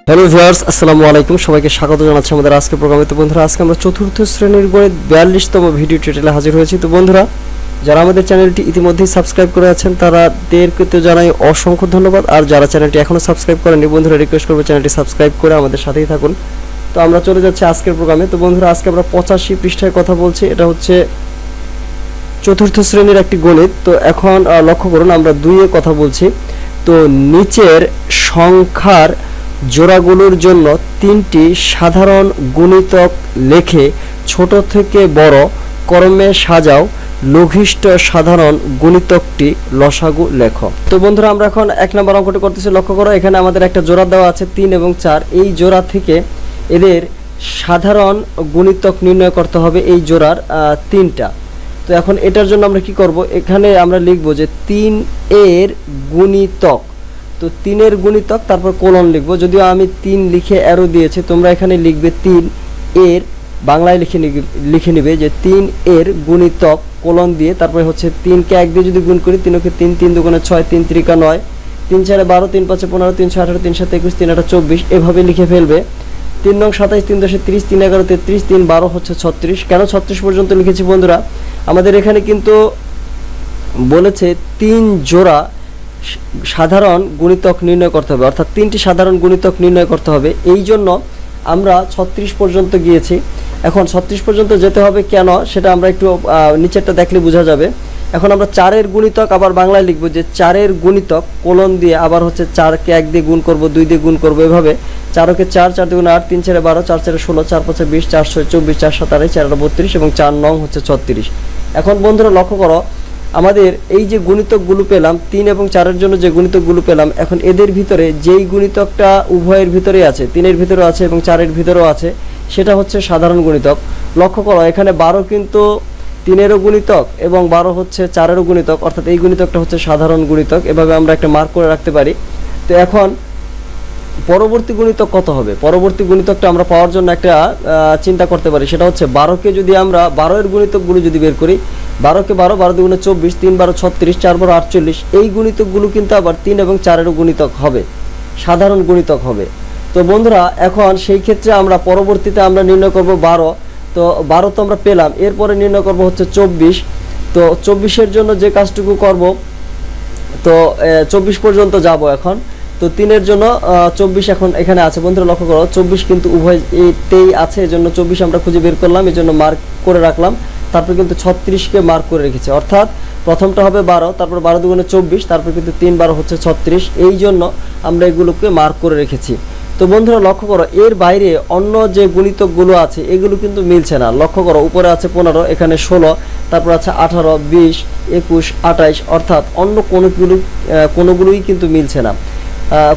Hello viewers, আসসালামু আলাইকুম। সবাইকে স্বাগত জানাচ্ছি আমাদের আজকের প্রোগ্রামে। তো বন্ধুরা, আজকে আমরা চতুর্থ শ্রেণীর গণিত 42তম ভিডিও টিউটোরিয়ালে হাজির হয়েছি। তো বন্ধুরা, যারা আমাদের চ্যানেলটি ইতিমধ্যেই সাবস্ক্রাইব করে আছেন তাদেরকে তো জানাই অসংখ্য ধন্যবাদ। আর যারা চ্যানেলটি এখনও সাবস্ক্রাইব করেননি, বন্ধুরা রিকোয়েস্ট করবো চ্যানেলটি সাবস্ক্রাইব করে আমাদের সাথেই থাকুন। তো আমরা চলে যাচ্ছি আজকের প্রোগ্রামে। তো বন্ধুরা, আজকে আমরা 85 পৃষ্ঠায় কথা বলছি। এটা হচ্ছে চতুর্থ শ্রেণীর একটি গণিত। তো এখন লক্ষ্য করুন, আমরা 2-এ কথা বলছি। তো নিচের সংখ্যার জোড়াগুলোর জন্য 3টি সাধারণ গুণিতক লেখে ছোট থেকে বড় ক্রমে সাজাও। লঘিষ্ঠ সাধারণ গুণিতকটি লসাগু লেখো। তো বন্ধুরা, আমরা এখন 1 নম্বর অঙ্কটি করতেছি। লক্ষ্য করো, এখানে আমাদের একটা জোড়া দেওয়া আছে 3 এবং 4। এই জোড়া থেকে এদের সাধারণ গুণিতক নির্ণয় করতে হবে, এই জোড়ার 3টা। তো এখন এটার জন্য আমরা কি করব, এখানে আমরা লিখব যে 3 এর গুণিতক। তো 3 এর গুণিতক, তারপর কোলন লিখব। যদিও আমি 3 লিখে অ্যারো দিয়েছি, তোমরা এখানে লিখবে 3 এর, বাংলায় লিখে নিবে যে 3 এর গুণিতক কোলন দিয়ে, তারপরে হচ্ছে 3 কে 1 দিয়ে যদি গুণ করি, 3 কে 3, 3 দুগুণে 6, 3 ত্রিকা 9, 3 4 12, 3 5 15, 3 6 18, 3 7 21, 3 8 24, এভাবে লিখে ফেলবে। 3 9 27, 3 10 30, 3 11 33, 3 12 হচ্ছে 36। কেন 36 পর্যন্ত লিখেছি বন্ধুরা, আমাদের এখানে কিন্তু বলেছে 3 জোড়া সাধারণ গুণিতক নির্ণয় করতে হবে, অর্থাৎ 3টি সাধারণ গুণিতক নির্ণয় করতে হবে। এই জন্য আমরা 36 পর্যন্ত গিয়েছি। এখন 36 পর্যন্ত যেতে হবে কেন, সেটা আমরা একটু নিচেরটা দেখলে বোঝা যাবে। এখন আমরা 4 এর গুণিতক আবার বাংলায় লিখব যে 4 এর গুণিতক কোলন দিয়ে, আবার হচ্ছে 4 কে 1 দিয়ে গুণ করব, 2 দিয়ে গুণ করব, এভাবে 4 কে 4, 4 দুগুণে 8, 3 4 12, 4 4 16, 4 5 20, 4 6 24, 4 7 28, 4 8 32 এবং 4 9 হচ্ছে 36। এখন বন্ধুরা লক্ষ্য করো, আমাদের এই যে গুণিতকগুলো পেলাম 3 এবং 4-এর জন্য যে গুণিতকগুলো পেলাম, এখন এদের ভিতরে যেই গুণিতকটা উভয়ের ভিতরেই আছে, 3-এর ভিতরেও আছে এবং 4-এর ভিতরেও আছে, সেটা হচ্ছে সাধারণ গুণিতক। লক্ষ্য করো, এখানে 12 কিন্তু 3-এরও গুণিতক এবং 12 হচ্ছে 4-এরও গুণিতক, অর্থাৎ এই গুণিতকটা হচ্ছে সাধারণ গুণিতক। এভাবে আমরা একটা মার্ক করে রাখতে পারি। তো এখন পরবর্তী গুণিতক কত হবে, পরবর্তী গুণিতকটা আমরা পাওয়ার জন্য একটা চিন্তা করতে পারি। সেটা হচ্ছে 12কে যদি আমরা 12-এর গুণিতকগুলো যদি বের করি, 12কে 12, 12 দুগুণে 24, 3 12 36, 4 12 48, এই গুণিতকগুলো কিন্তু আবার 3 এবং 4-এরও গুণিতক হবে, সাধারণ গুণিতক হবে। তো বন্ধুরা, এখন সেই ক্ষেত্রে আমরা পরবর্তীতে আমরা নির্ণয় করব 12। তো 12 তো আমরা পেলাম, এরপরে নির্ণয় করব হচ্ছে 24। তো 24-এর জন্য যে কাজটুকু করব, তো 24 পর্যন্ত যাব এখন। তো 3-এর জন্য 24 এখন এখানে আছে। বন্ধুরা লক্ষ্য করো, 24 কিন্তু উভয়তেই আছে, এজন্য 24 আমরা খুঁজে বের করলাম, এজন্য মার্ক করে রাখলাম। তারপর কিন্তু 36কে মার্ক করে রেখেছি, অর্থাৎ প্রথমটা হবে 12, তারপর 12 দুগুণে 24, তারপর কিন্তু 3 12 হচ্ছে 36। এই জন্য আমরা এগুলোকে মার্ক করে রেখেছি। তো বন্ধুরা লক্ষ্য করো, এর বাইরে অন্য যে গুণিতকগুলো আছে এগুলো কিন্তু মিলছে না। লক্ষ্য করো, উপরে আছে 15, এখানে 16, তারপর আছে 18, 20, 21, 28, অর্থাৎ অন্য কোনোগুলোই কিন্তু মিলছে না,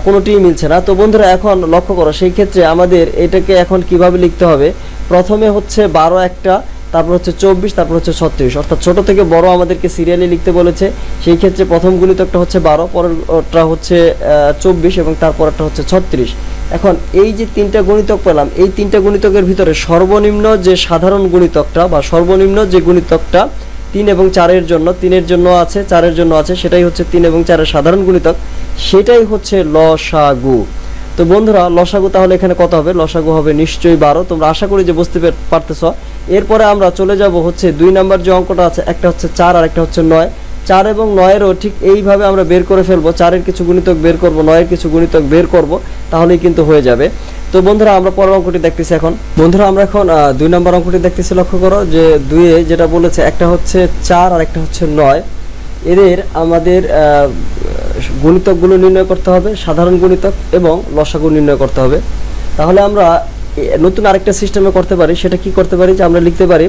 কোনোটিই মিলছে না। তো বন্ধুরা এখন লক্ষ্য করো, সেই ক্ষেত্রে আমাদের এটাকে এখন কিভাবে লিখতে হবে, প্রথমে হচ্ছে 12 একটা, তারপর হচ্ছে 24, তারপর হচ্ছে 36, অর্থাৎ ছোট থেকে বড় আমাদেরকে সিরিয়ালি লিখতে বলেছে। সেই ক্ষেত্রে প্রথম গুণিতকটা হচ্ছে 12, পরেরটা হচ্ছে 24 এবং তারপরটা হচ্ছে 36। এখন এই যে 3টা গুণিতক পেলাম, এই 3টা গুণিতকের ভিতরে সর্বনিম্ন যে সাধারণ গুণিতকটা বা সর্বনিম্ন যে গুণিতকটা 3 এবং 4-এর জন্য, 3-এর জন্য আছে, 4-এর জন্য আছে, সেটাই হচ্ছে 3 এবং 4-এর সাধারণ গুণিতক, সেটাই হচ্ছে লসাগু। তো বন্ধুরা, লসাগু তাহলে এখানে কত হবে, লসাগু হবে নিশ্চয়ই 12। তোমরা আশা করি যে বুঝতে পারতেছ। এরপরে আমরা চলে যাব হচ্ছে 2 নাম্বার যে অঙ্কটা আছে, একটা হচ্ছে 4 আর একটা হচ্ছে 9। 4 এবং 9-এরও ঠিক এইভাবে আমরা বের করে ফেলবো, 4-এর কিছু গুণিতক বের করব, 9-এর কিছু গুণিতক বের করব, তাহলেই কিন্তু হয়ে যাবে। তো বন্ধুরা, আমরা পরের অঙ্কটি দেখতেছি। এখন বন্ধুরা, আমরা এখন 2 নম্বর অঙ্কটি দেখতেছি। লক্ষ্য করো যে 2-এ যেটা বলেছে, একটা হচ্ছে 4 আর একটা হচ্ছে 9, এদের আমাদের গুণিতকগুলো নির্ণয় করতে হবে, সাধারণ গুণিতক এবং লসাগু নির্ণয় করতে হবে। তাহলে আমরা নতুন আরেকটা সিস্টেমে করতে পারি। সেটা কি করতে পারি, যে আমরা লিখতে পারি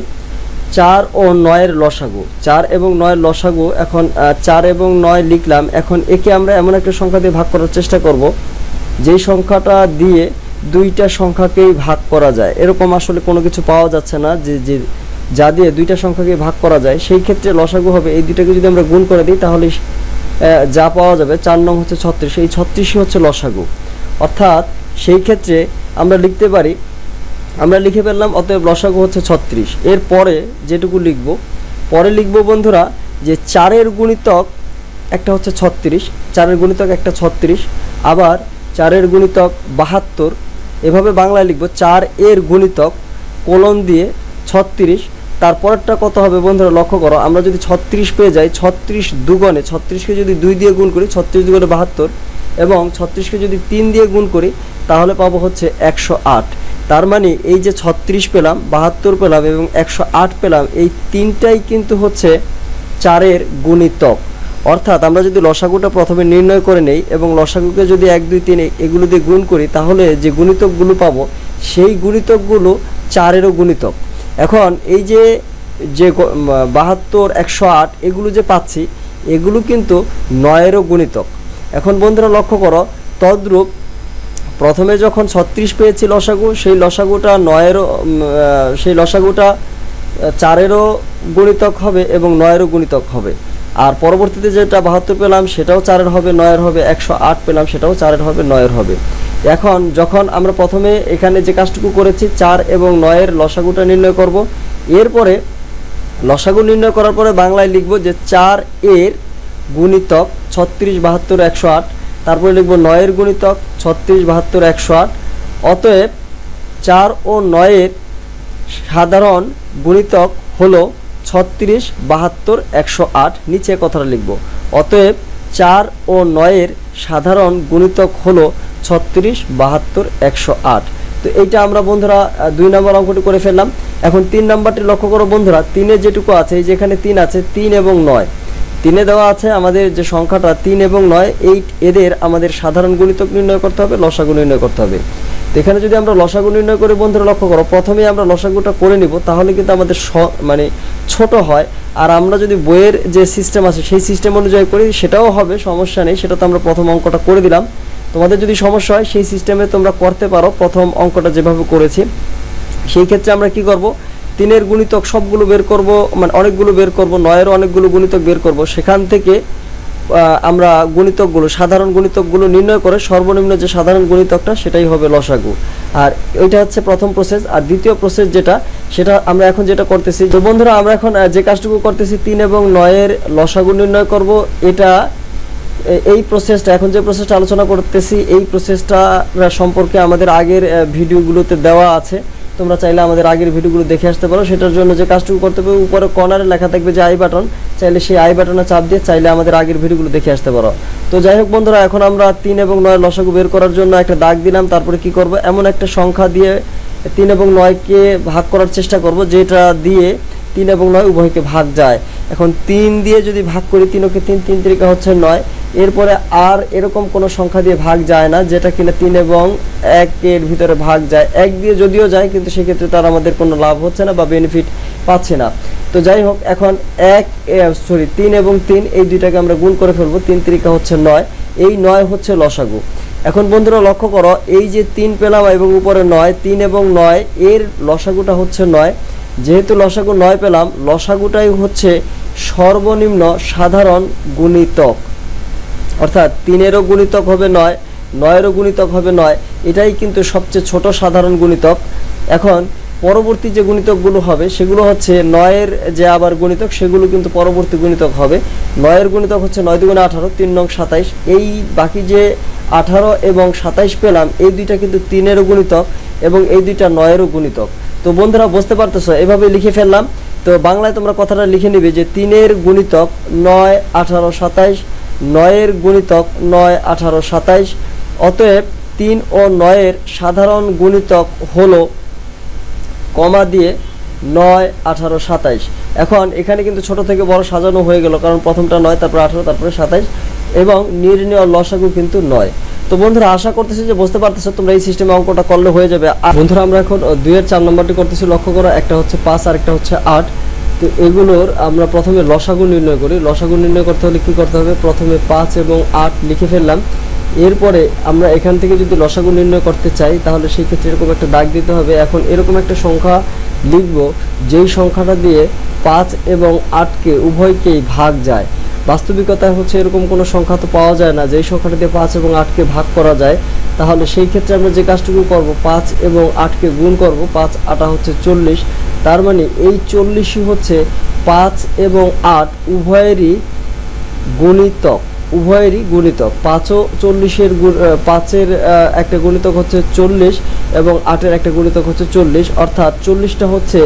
4 ও 9-এর লসাগু, 4 এবং 9-এর লসাগু। এখন 4 এবং 9 লিখলাম, এখন একে আমরা এমন একটা সংখ্যা দিয়ে ভাগ করার চেষ্টা করব, যেই সংখ্যাটা দিয়ে 2টা সংখ্যাকেই ভাগ করা যায়। এরকম আসলে কোনো কিছু পাওয়া যাচ্ছে না যে যা দিয়ে 2টা সংখ্যাকে ভাগ করা যায়। সেই ক্ষেত্রে লসাগু হবে, এই দুটাকে যদি আমরা গুণ করে দিই তাহলে যা পাওয়া যাবে, 4 নং হচ্ছে 36, এই 36ই হচ্ছে লসাগু। অর্থাৎ সেই ক্ষেত্রে আমরা লিখতে পারি, আমরা লিখে ফেললাম, অতএব লসাগু হচ্ছে 36। এর পরে যেটুকু লিখব, পরে লিখব বন্ধুরা যে 4-এর গুণিতক একটা হচ্ছে 36, 4-এর গুণিতক একটা 36, আবার 4 গুণিতক 72, এভাবে বাংলায় লিখব 4 এর গুণিতক কোলন দিয়ে 36। তারপরেরটা কত হবে বন্ধুরা লক্ষ্য করো, আমরা যদি 36 পেয়ে যাই, 36 দুগুণে, 36কে যদি 2 দিয়ে গুণ করি 36 দুগুণে 72, এবং 36কে যদি 3 দিয়ে গুণ করি তাহলে পাবো হচ্ছে 108। তার মানে এই যে 36 পেলাম, 72 পেলাম এবং 108 পেলাম, এই তিনটাই কিন্তু হচ্ছে 4-এর গুণিতক। অর্থাৎ আমরা যদি লসাগুটা প্রথমে নির্ণয় করে নেই এবং লসাগুকে যদি 1 2 3 এগুলো দিয়ে গুণ করি তাহলে যে গুণিতকগুলো পাবো সেই গুণিতকগুলো 4-এরও গুণিতক। এখন এই যে 72 108 এগুলো যে পাচ্ছি এগুলো কিন্তু 9-এরও গুণিতক। এখন বন্ধুরা লক্ষ্য করো, তদ্রূপ প্রথমে যখন 36 পেয়েছি লসাগু, সেই লসাগুটা 9-এরও, সেই লসাগুটা 4-এরও গুণিতক হবে এবং 9-এরও গুণিতক হবে। আর পরবর্তীতে যেটা 72 পেলাম সেটাও 4-এর হবে, 9-এর হবে, 108 পেলাম সেটাও 4-এর হবে, 9-এর হবে। এখন যখন আমরা প্রথমে এখানে যে কাজটুকু করেছি 4 এবং 9-এর লসাগুটা নির্ণয় করব, এরপরে লসাগু নির্ণয় করার পরে বাংলায় লিখব যে 4 এর গুণিতক 36 72 108, তারপরে লিখব 9-এর গুণিতক 36 72 108। অতএব 4 ও 9-এর সাধারণ গুণিতক হলো 36 72 108। নিচে কথাটা লিখব, অতএব 4 ও 9-এর সাধারণ গুণিতক হলো 36 72 108। তো এইটা আমরা বন্ধুরা 2 নম্বর অঙ্কটি করে ফেললাম। এখন 3 নম্বরটি লক্ষ্য করো বন্ধুরা, 3-এ যেটুকু আছে, এই যেখানে 3 আছে, 3 এবং 9, 3-এ দেওয়া আছে আমাদের যে সংখ্যাটা 3 এবং 9, এদের আমাদের সাধারণ গুণিতক নির্ণয় করতে হবে, লসাগু নির্ণয় করতে হবে। তো এখানে যদি আমরা লসাগু নির্ণয় করি বন্ধুরা লক্ষ্য করো, প্রথমেই আমরা লসাগুটা করে নিব, তাহলে কিন্তু আমাদের মানে ছোট হয়। আর আমরা যদি বইয়ের যে সিস্টেম আছে সেই সিস্টেম অনুযায়ী করি সেটাও হবে, সমস্যা নেই, সেটা তো আমরা প্রথম অঙ্কটা করে দিলাম। তোমাদের যদি সমস্যা হয় সেই সিস্টেমে তোমরা করতে পারো, প্রথম অঙ্কটা যেভাবে করেছি। সেই ক্ষেত্রে আমরা কি করব, 3-এর গুণিতক সবগুলো বের করব, মানে অনেকগুলো বের করব, 9-এরও অনেকগুলো গুণিতক বের করব, সেখান থেকে আমরা গুণিতকগুলো, সাধারণ গুণিতকগুলো নির্ণয় করে সর্বনিম্ন যে সাধারণ গুণিতকটা সেটাই হবে লসাগু। আর এটা হচ্ছে প্রথম প্রসেস। আর দ্বিতীয় প্রসেস যেটা, সেটা আমরা এখন যেটা করতেছি, তো বন্ধুরা আমরা এখন যে কাজটুকু করতেছি 3 এবং 9-এর লসাগু নির্ণয় করব, এটা এই প্রসেসটা, এখন যে প্রসেসটা আলোচনা করতেছি এই প্রসেসটা সম্পর্কে আমাদের আগের ভিডিওগুলোতে দেওয়া আছে, তোমরা চাইলে আমাদের আগের ভিডিওগুলো দেখে আসতে পারো। সেটার জন্য যে কাজটুকু করতে হবে, উপরে কর্নারে লেখা থাকবে যে আই বাটন, চাইলে সেই আই বাটনে চাপ দিয়ে চাইলে আমাদের আগের ভিডিওগুলো দেখে আসতে পারো। তো যাই হোক বন্ধুরা, এখন আমরা 3 এবং 9 লসাগু বের করার জন্য একটা দাগ দিলাম। তারপরে কি করব, এমন একটা সংখ্যা দিয়ে 3 এবং 9কে ভাগ করার চেষ্টা করব যেটা দিয়ে 3 এবং 9 উভয়কে ভাগ যায়। এখন 3 দিয়ে যদি ভাগ করি, 3 ওকে 3, 3 3 হচ্ছে 9। এরপরে আর এরকম কোনো সংখ্যা দিয়ে ভাগ যায় না যেটা কিনা 3 এবং 1-এর ভিতরে ভাগ যায়। 1 দিয়ে যদিও যায় কিন্তু সেক্ষেত্রে তার আমাদের কোনো লাভ হচ্ছে না বা বেনিফিট পাচ্ছি না। তো যাই হোক, এখন 3 এবং 3 এই দুইটাকে আমরা গুণ করে ফেলবো, 3 3 হচ্ছে 9, এই 9 হচ্ছে লসাগু। এখন বন্ধুরা লক্ষ্য করো, এই যে 3 পেলাম এবং উপরে 9, 3 এবং 9 এর লসাগুটা হচ্ছে 9। যেহেতু লসাগু 9 পেলাম, লসাগুটাই হচ্ছে সর্বনিম্ন সাধারণ গুণিতক, অর্থাৎ 3-এরও গুণিতক হবে 9, 9-এরও গুণিতক হবে 9, এটাই কিন্তু সবচেয়ে ছোট সাধারণ গুণিতক। এখন পরবর্তী যে গুণিতকগুলো হবে সেগুলো হচ্ছে 9-এর যে আবার গুণিতক, সেগুলো কিন্তু পরবর্তী গুণিতক হবে। 9-এর গুণিতক হচ্ছে 9 2 18, 3 9 27। এই বাকি যে 18 এবং 27 পেলাম, এই দুইটা কিন্তু 3-এরও গুণিতক এবং এই দুইটা 9-এরও গুণিতক। তো বন্ধুরা বুঝতে পারতেছো, এভাবে লিখে ফেললাম। তো বাংলায় তোমরা কথাটা লিখে নিবে যে 3-এর গুণিতক 9 18 27, 9-এর গুণিতক 9 18 27। অতএব 3 ও 9-এর সাধারণ গুণিতক হলো কমা দিয়ে 9 18 27। এখন এখানে কিন্তু ছোট থেকে বড় সাজানো হয়ে গেল, কারণ প্রথমটা 9, তারপরে 18, তারপরে 27 এবং নির্ণয় লসাগু কিন্তু 9। তো বন্ধুরা আশা করতেছি যে বুঝতে পারতেছো, তোমরা এই সিস্টেমে অঙ্কটা করলে হয়ে যাবে। আর বন্ধুরা আমরা এখন 2-এর 4 নম্বরটি করতেছি, লক্ষ্য করো, একটা হচ্ছে 5 আর একটা হচ্ছে 8। তো এগুলোর আমরা প্রথমে লসাগু নির্ণয় করি। লসাগু নির্ণয় করতে হলে কী করতে হবে, প্রথমে 5 এবং 8 লিখে ফেললাম। এরপরে আমরা এখান থেকে যদি লসাগু নির্ণয় করতে চাই তাহলে সেই ক্ষেত্রে এরকম একটা দাগ দিতে হবে। এখন এরকম একটা সংখ্যা লিখব যেই সংখ্যাটা দিয়ে 5 এবং 8কে উভয়কেই ভাগ যায়। বাস্তবিকতায় হচ্ছে এরকম কোনো সংখ্যা তো পাওয়া যায় না যেই সংখ্যাটা দিয়ে 5 এবং 8কে ভাগ করা যায়। তাহলে সেই ক্ষেত্রে আমরা যে কাজটুকু করব, 5 এবং 8কে গুণ করব, 5 8 হচ্ছে 40। তার মানে এই 40ই হচ্ছে 5 এবং 8 উভয়েরই গুণিতক, উভয়েরই গুণিতক। 5 ও 40-এর 5-এর একটা গুণিতক হচ্ছে 40 এবং 8-এর একটা গুণিতক হচ্ছে 40, অর্থাৎ 40টা হচ্ছে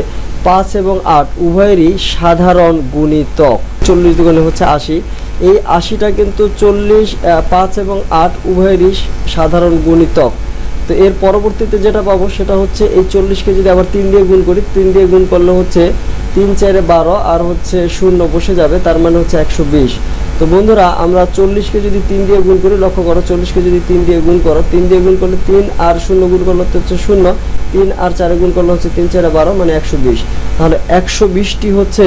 5 এবং 8 উভয়েরই সাধারণ গুণিতক। 40 দুগুণে হচ্ছে 80। এই 80টা কিন্তু 40, 5 এবং 8 উভয়েরই সাধারণ গুণিতক। তো এর পরবর্তীতে যেটা পাবো সেটা হচ্ছে এই 40কে যদি আবার 3 দিয়ে গুণ করি, 3 দিয়ে গুণ করলে হচ্ছে 3 4 12 আর হচ্ছে 0 বসে যাবে, তার মানে হচ্ছে 120। তো বন্ধুরা আমরা 40কে যদি 3 দিয়ে গুণ করি, লক্ষ্য করো 40কে যদি 3 দিয়ে গুণ করো, 3 দিয়ে গুণ করলে 3 আর 0 গুণ করলে হচ্ছে 0, 3 আর 4 গুণ করলে হচ্ছে 3 4 12 মানে 120। তাহলে 120টি হচ্ছে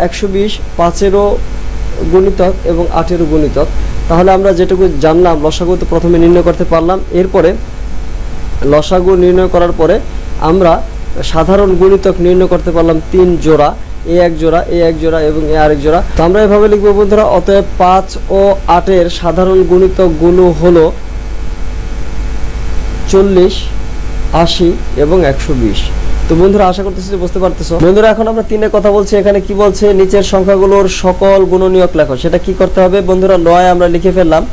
120 5-এরও গুণিতক এবং 8-এরও গুণিতক। তাহলে আমরা যেটুকু জানলাম লসাগু তো প্রথমে নির্ণয় করতে পারলাম। এরপরে লসাগু নির্ণয় করার পরে আমরা সাধারণ গুণিতক নির্ণয় করতে পারলাম 3 জোড়া, এ এক জোড়া, এ এক জোড়া এবং এ আরেক জোড়া। তো আমরা এভাবে লিখবো বন্ধুরা, অতএব 5 ও 8-এর সাধারণ গুণিতকগুলো হলো 40, 80 এবং 120। তো বন্ধুরা আশা করতেছি যে বুঝতে পারতেছো। বন্ধুরা এখন আমরা 3-এর কথা বলছি। এখানে কি বলছে, নিচের সংখ্যাগুলোর সকল গুণনীয়ক লেখো। সেটা কি করতে হবে বন্ধুরা, 9 আমরা লিখে ফেললাম।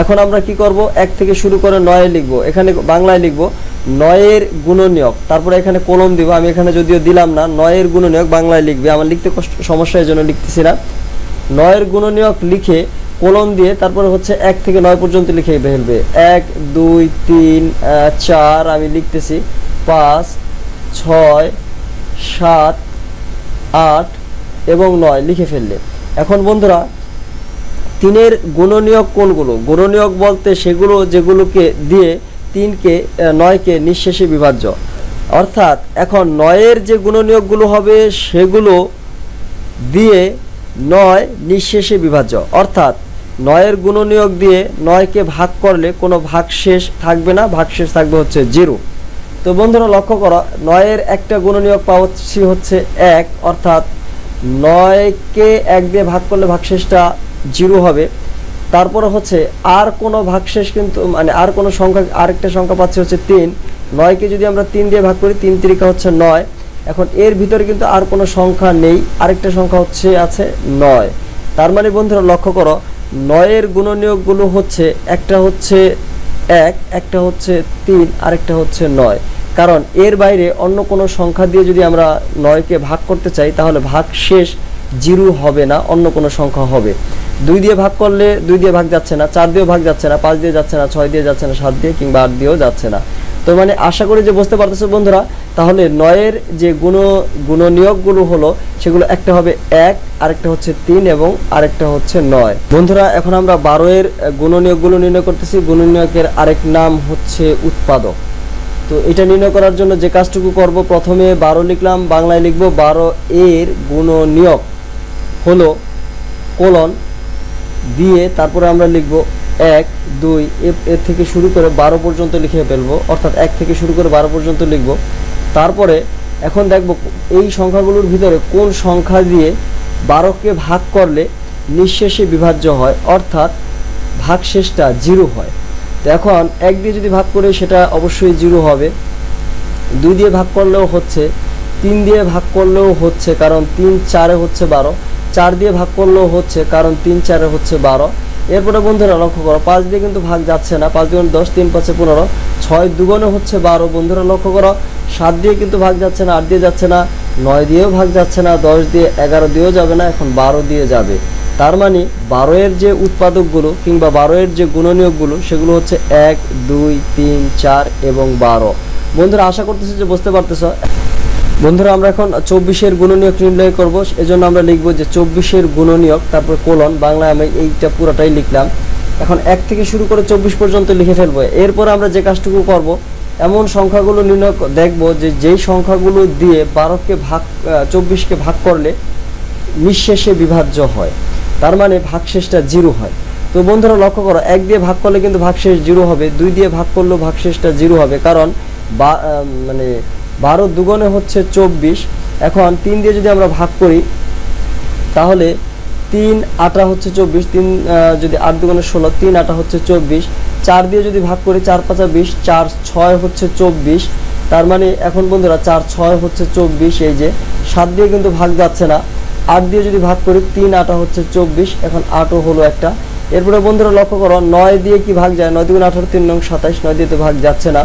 এখন আমরা কি করব, 1 থেকে শুরু করে 9 লিখবো। এখানে বাংলায় লিখবো 9-এর গুণনীয়ক, তারপরে এখানে কলম দিব। আমি এখানে যদিও দিলাম না, 9-এর গুণনীয়ক বাংলায় লিখবে। আমার লিখতে সমস্যা, এই জন্য লিখতেছি না। 9-এর গুণনীয়ক লিখে কলম দিয়ে তারপরে হচ্ছে 1 থেকে 9 পর্যন্ত লিখে ফেলবে। 1 2 3 4 আমি লিখতেছি, 5 6 7 8 এবং 9 লিখে ফেললে। এখন বন্ধুরা 3-এর গুণনীয়ক কোনগুলো? গুণনীয়ক বলতে সেগুলো যেগুলোকে দিয়ে 9কে নিঃশেষে বিভাজ্য। অর্থাৎ এখন 9-এর যে গুণনীয়কগুলো হবে সেগুলো দিয়ে 9 নিঃশেষে বিভাজ্য। অর্থাৎ 9-এর গুণনীয়ক দিয়ে 9কে ভাগ করলে কোনো ভাগশেষ থাকবে না, ভাগশেষ থাকবে হচ্ছে 0। তো বন্ধুরা লক্ষ্য করো, 9-এর একটা গুণনীয়ক পাচ্ছি হচ্ছে 1, অর্থাৎ 9কে 1 দিয়ে ভাগ করলে ভাগশেষটা 0 হবে। তারপরে হচ্ছে আর কোনো ভাগশেষ কিন্তু মানে আর কোনো সংখ্যা, আরেকটা সংখ্যা পাচ্ছি হচ্ছে 3। 9কে যদি আমরা 3 দিয়ে ভাগ করি, 3 3 হচ্ছে 9। এখন এর ভিতরে কিন্তু আর কোনো সংখ্যা নেই, আরেকটা সংখ্যা হচ্ছে আছে 9। তার মানে বন্ধুরা লক্ষ্য করো, 9-এর গুণনীয়কগুলো হচ্ছে একটা হচ্ছে 1, একটা হচ্ছে 3, আরেকটা হচ্ছে 9। কারণ এর বাইরে অন্য কোনো সংখ্যা দিয়ে যদি আমরা 9কে ভাগ করতে চাই তাহলে ভাগশেষ 0 হবে না, অন্য কোনো সংখ্যা হবে। 2 দিয়ে ভাগ করলে 2 দিয়ে ভাগ যাচ্ছে না, 4 দিয়েও ভাগ যাচ্ছে না, 5 দিয়ে যাচ্ছে না, 6 দিয়ে যাচ্ছে না, 7 দিয়ে কিংবা 8 দিয়েও যাচ্ছে না। তো মানে আশা করি যে বুঝতে পারতেছো বন্ধুরা। তাহলে 9-এর যে গুণনীয়কগুলো হলো সেগুলো একটা হবে 1, আরেকটা হচ্ছে 3 এবং আরেকটা হচ্ছে 9। বন্ধুরা এখন আমরা 12-এর গুণনীয়কগুলো নির্ণয় করতেছি। গুণনীয়কের আরেক নাম হচ্ছে উৎপাদক। তো এটা নির্ণয় করার জন্য যে কাজটুকু করব, প্রথমে 12 লিখলাম, বাংলায় লিখব 12-এর গুণনীয়ক হলো কোলন দিয়ে তারপরে আমরা লিখব 1 2 এর থেকে শুরু করে 12 পর্যন্ত লিখে ফেলবো, অর্থাৎ 1 থেকে শুরু করে 12 পর্যন্ত লিখব। তারপরে এখন দেখব এই সংখ্যাগুলোর ভিতরে কোন সংখ্যা দিয়ে 12কে ভাগ করলে নিঃশেষে বিভাজ্য হয়, অর্থাৎ ভাগশেষটা 0 হয়। তো এখন 1 দিয়ে যদি ভাগ করি সেটা অবশ্যই 0 হবে। 2 দিয়ে ভাগ করলেও হচ্ছে, 3 দিয়ে ভাগ করলেও হচ্ছে, কারণ 3 4 হচ্ছে 12। 4 দিয়ে ভাগ করলেও হচ্ছে, কারণ 3 4 হচ্ছে 12। এরপরে বন্ধুরা লক্ষ্য করো, 5 দিয়ে কিন্তু ভাগ যাচ্ছে না, 5 দুগুণ 10, 3 5 15, 6 দুগুণে হচ্ছে 12। বন্ধুরা লক্ষ্য করো, 7 দিয়ে কিন্তু ভাগ যাচ্ছে না, 8 দিয়ে যাচ্ছে না, 9 দিয়েও ভাগ যাচ্ছে না, 10 দিয়ে 11 দিয়েও যাবে না, এখন 12 দিয়ে যাবে। তার মানে 12-এর যে উৎপাদকগুলো কিংবা 12-এর যে গুণনীয়কগুলো সেগুলো হচ্ছে 1 2 3 4 এবং 12। বন্ধুরা আশা করতেছি যে বুঝতে পারতেছো। বন্ধুরা আমরা এখন 24-এর গুণনীয়ক নির্ণয় করব। এজন্য আমরা লিখব যে 24-এর গুণনীয়ক, তারপর কোলন, বাংলায় আমি এইটা পুরোটাই লিখলাম। এখন 1 থেকে শুরু করে 24 পর্যন্ত লিখে ফেলবো। এরপর আমরা যে কাজটুকু করব, এমন সংখ্যাগুলো নির্ণয় দেখব যে যেই সংখ্যাগুলো দিয়ে 24কে ভাগ করলে নিঃশেষে বিভাজ্য হয়, তার মানে ভাগশেষটা 0 হয়। তো বন্ধুরা লক্ষ্য করো, 1 দিয়ে ভাগ করলে কিন্তু ভাগশেষ 0 হবে, 2 দিয়ে ভাগ করলেও ভাগশেষটা 0 হবে, কারণ মানে 12 দুগুণে হচ্ছে 24। এখন 3 দিয়ে যদি আমরা ভাগ করি তাহলে 3 8 হচ্ছে 24, 3 যদি 8 দুগুণে 16, 3 8 হচ্ছে 24। 4 দিয়ে যদি ভাগ করি 4 5 20, 4 6 হচ্ছে 24। তার মানে এখন বন্ধুরা 4 6 হচ্ছে 24। এই যে 7 দিয়ে কিন্তু ভাগ যাচ্ছে না, 8 দিয়ে যদি ভাগ করি 3 8 হচ্ছে 24, এখন 8ও হলো একটা। এরপরে বন্ধুরা লক্ষ্য করো 9 দিয়ে কি ভাগ যায়, 9 দুগুণ 18, 3 নং 27, 9 দিয়ে তো ভাগ যাচ্ছে না,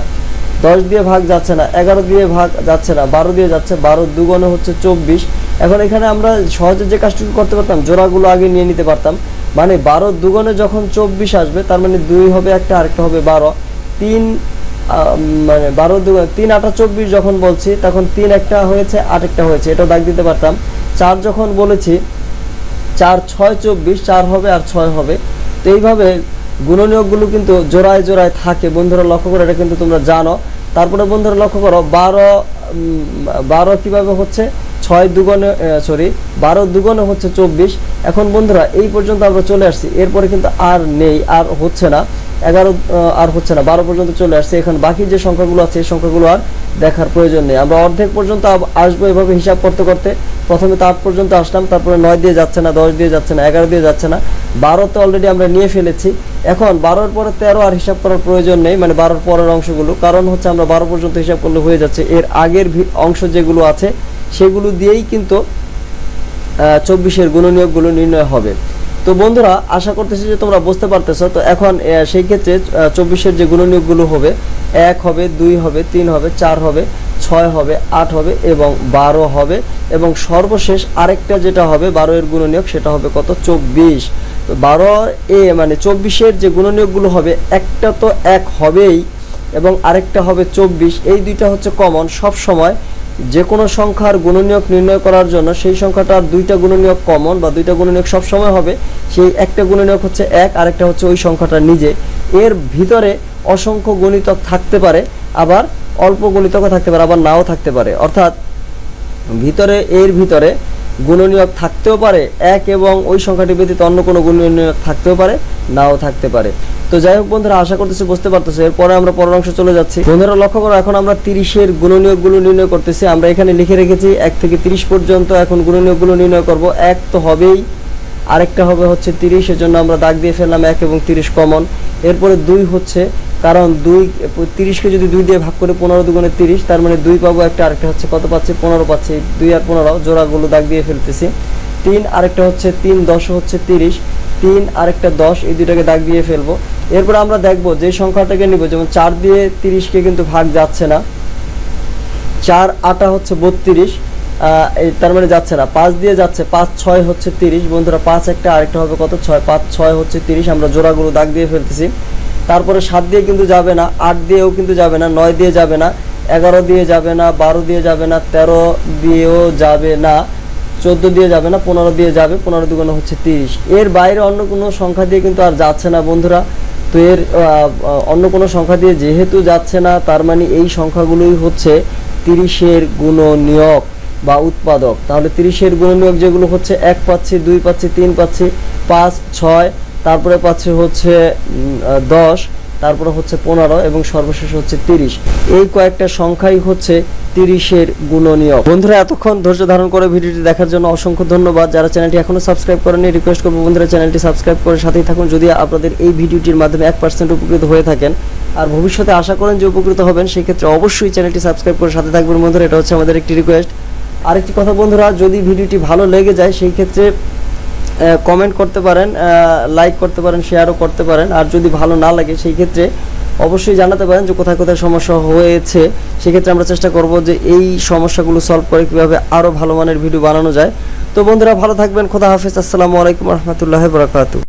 10 দিয়ে ভাগ যাচ্ছে না, 11 দিয়ে ভাগ যাচ্ছে না, 12 দিয়ে যাচ্ছে, 12 দুগুণে হচ্ছে 24। এখন এখানে আমরা সহজে যে কাজটুকু করতে পারতাম, জোড়াগুলো আগে নিয়ে নিতে পারতাম, মানে 12 দুগুণে যখন 24 আসবে তার মানে 2 হবে একটা, আরেকটা হবে 12, 3 মানে 12 দুগুণ 3 8 24 যখন বলছি তখন 3 একটা হয়েছে, 8 একটা হয়েছে, এটাও দাগ দিতে পারতাম। 4 যখন বলেছি 4 6 24, 4 হবে আর 6 হবে। তো এইভাবে গুণনীয়কগুলো কিন্তু জোড়ায় জোড়ায় থাকে বন্ধুরা, লক্ষ্য করে, এটা কিন্তু তোমরা জানো। তারপরে বন্ধুরা লক্ষ্য করো 12 কিভাবে হচ্ছে, 6 দুগুণে 12 দুগুণে হচ্ছে 24। এখন বন্ধুরা এই পর্যন্ত আমরা চলে আসছি, এরপরে কিন্তু আর নেই, আর হচ্ছে না, 11 আর হচ্ছে না, 12 পর্যন্ত চলে আসছে। এখন বাকি যে সংখ্যাগুলো আছে এই সংখ্যাগুলো আর দেখার প্রয়োজন নেই, আমরা অর্ধেক পর্যন্ত আসবো এভাবে হিসাব করতে করতে। প্রথমে তো 8 পর্যন্ত আসলাম, তারপরে 9 দিয়ে যাচ্ছে না, 10 দিয়ে যাচ্ছে না, 11 দিয়ে যাচ্ছে না, 12 তো অলরেডি আমরা নিয়ে ফেলেছি। এখন 12-এর পরে 13 আর হিসাব করার প্রয়োজন নেই, মানে 12-এর পরের অংশগুলো, কারণ হচ্ছে আমরা 12 পর্যন্ত হিসাব করলে হয়ে যাচ্ছে। এর আগের অংশ যেগুলো আছে সেগুলো দিয়েই কিন্তু 24-এর গুণনীয়কগুলো নির্ণয় হবে। তো বন্ধুরা আশা করতেছি যে তোমরা বুঝতে পারতেছো। তো এখন সেই ক্ষেত্রে 24-এর যে গুণনীয়কগুলো হবে, 1 হবে, 2 হবে, 3 হবে, 4 হবে, 6 হবে, 8 হবে এবং 12 হবে, এবং সর্বশেষ আরেকটা যেটা হবে 12-এর গুণনীয়ক সেটা হবে কত, 24। তো 12 মানে 24-এর যে গুণনীয়কগুলো হবে, একটা তো 1 হবেই এবং আরেকটা হবে 24। এই দুইটা হচ্ছে কমন। সব সময় যে কোনো সংখ্যার গুণনীয়ক নির্ণয় করার জন্য সেই সংখ্যাটার দুইটা গুণনীয়ক কমন বা দুইটা গুণনীয়ক সব সময় হবে। সেই একটা গুণনীয়ক হচ্ছে 1, আরেকটা হচ্ছে ওই সংখ্যাটা নিজে। এর ভিতরে অসংখ্য গুণিতক থাকতে পারে, আবার অল্প গুণিতকও থাকতে পারে, আবার নাও থাকতে পারে। অর্থাৎ এর ভিতরে গুণনীয়ক থাকতেও পারে 1 এবং ওই সংখ্যাটি ব্যতীত অন্য কোনো গুণনীয়ক থাকতেও পারে, নাও থাকতে পারে। তো যাই হোক বন্ধুরা, আশা করতেছি বুঝতে পারতেছো। এরপরে আমরা পরের অংশ চলে যাচ্ছি। বন্ধুরা লক্ষ্য করো, এখন আমরা 30-এর গুণনীয়কগুলো নির্ণয় করতেছি। আমরা এখানে লিখে রেখেছি 1 থেকে 30 পর্যন্ত। এখন গুণনীয়কগুলো নির্ণয় করব। 1 তো হবেই, আরেকটা হবে হচ্ছে 30, এজন্য আমরা দাগ দিয়ে ফেললাম 1 এবং 30 কমন। এরপরে 2 হচ্ছে, কারণ 30কে যদি 2 দিয়ে ভাগ করে 15 দুগুণে 30, তার মানে 2 পাবো একটা, আরেকটা হচ্ছে কত পাচ্ছি, 15 পাচ্ছি। 2 আর 15 জোড়াগুলো দাগ দিয়ে ফেলতেছি। 3 আরেকটা হচ্ছে 3 10 হচ্ছে 30, 3 আরেকটা 10, এই দুইটাকে দাগ দিয়ে ফেলবো। এরপর আমরা দেখবো যে সংখ্যাটাকে নিব, যেমন 4 দিয়ে 30কে কিন্তু ভাগ যাচ্ছে না, 4 8 হচ্ছে 32, তার মানে যাচ্ছে না। 5 দিয়ে যাচ্ছে, 5 6 হচ্ছে 30 বন্ধুরা, 5 একটা, আরেকটা হবে কত, 6, 5 6 হচ্ছে 30। আমরা জোড়াগুলো দাগ দিয়ে ফেলতেছি। তারপরে 7 দিয়ে কিন্তু যাবে না, 8 দিয়েও কিন্তু যাবে না, 9 দিয়ে যাবে না, 11 দিয়ে যাবে না, 12 দিয়ে যাবে না, 13 দিয়েও যাবে না, 14 দিয়ে যাবে না, 15 দিয়ে যাবে, 15 দুগুণে হচ্ছে 30। এর বাইরে অন্য কোনো সংখ্যা দিয়ে কিন্তু আর যাচ্ছে না বন্ধুরা। তো এর অন্য কোনো সংখ্যা দিয়ে যেহেতু যাচ্ছে না, তার মানে এই সংখ্যাগুলোই হচ্ছে 30-এর গুণনীয়ক বা উৎপাদক। তাহলে 30-এর গুণনীয়ক যেগুলো হচ্ছে 1 পাচ্ছি, 2 পাচ্ছি, 3 পাচ্ছি, 5 6, তারপরে পাচ্ছি হচ্ছে 10, তারপরে হচ্ছে 15 এবং সর্বশেষ হচ্ছে 30। এই কয়েকটা সংখ্যাই হচ্ছে 30-এর গুণনীয়ক। বন্ধুরা এতক্ষণ ধৈর্য ধারণ করে ভিডিওটি দেখার জন্য অসংখ্য ধন্যবাদ। যারা চ্যানেলটি এখনো সাবস্ক্রাইব করেনি, রিকোয়েস্ট করবো বন্ধুরা চ্যানেলটি সাবস্ক্রাইব করে সাথেই থাকুন। যদি আপনাদের এই ভিডিওটির মাধ্যমে 1% উপকৃত হয়ে থাকেন আর ভবিষ্যতে আশা করেন যে উপকৃত হবেন, সেই ক্ষেত্রে অবশ্যই চ্যানেলটি সাবস্ক্রাইব করে সাথে থাকবেন বন্ধুরা, এটা হচ্ছে আমাদের একটি রিকোয়েস্ট। আরেকটি কথা বন্ধুরা, যদি ভিডিওটি ভালো লেগে যায় সেই ক্ষেত্রে কমেন্ট করতে পারেন, লাইক করতে পারেন, শেয়ারও করতে পারেন। আর যদি ভালো না লাগে সেই ক্ষেত্রে অবশ্যই জানাতে পারেন যে কোথায় কোথায় সমস্যা হয়েছে। সেক্ষেত্রে আমরা চেষ্টা করব যে এই সমস্যাগুলো সলভ করে কীভাবে আরও ভালো মানের ভিডিও বানানো যায়। তো বন্ধুরা ভালো থাকবেন, খোদা হাফেজ, আসসালামু আলাইকুম রহমতুল্লাহ বরকাতুহু।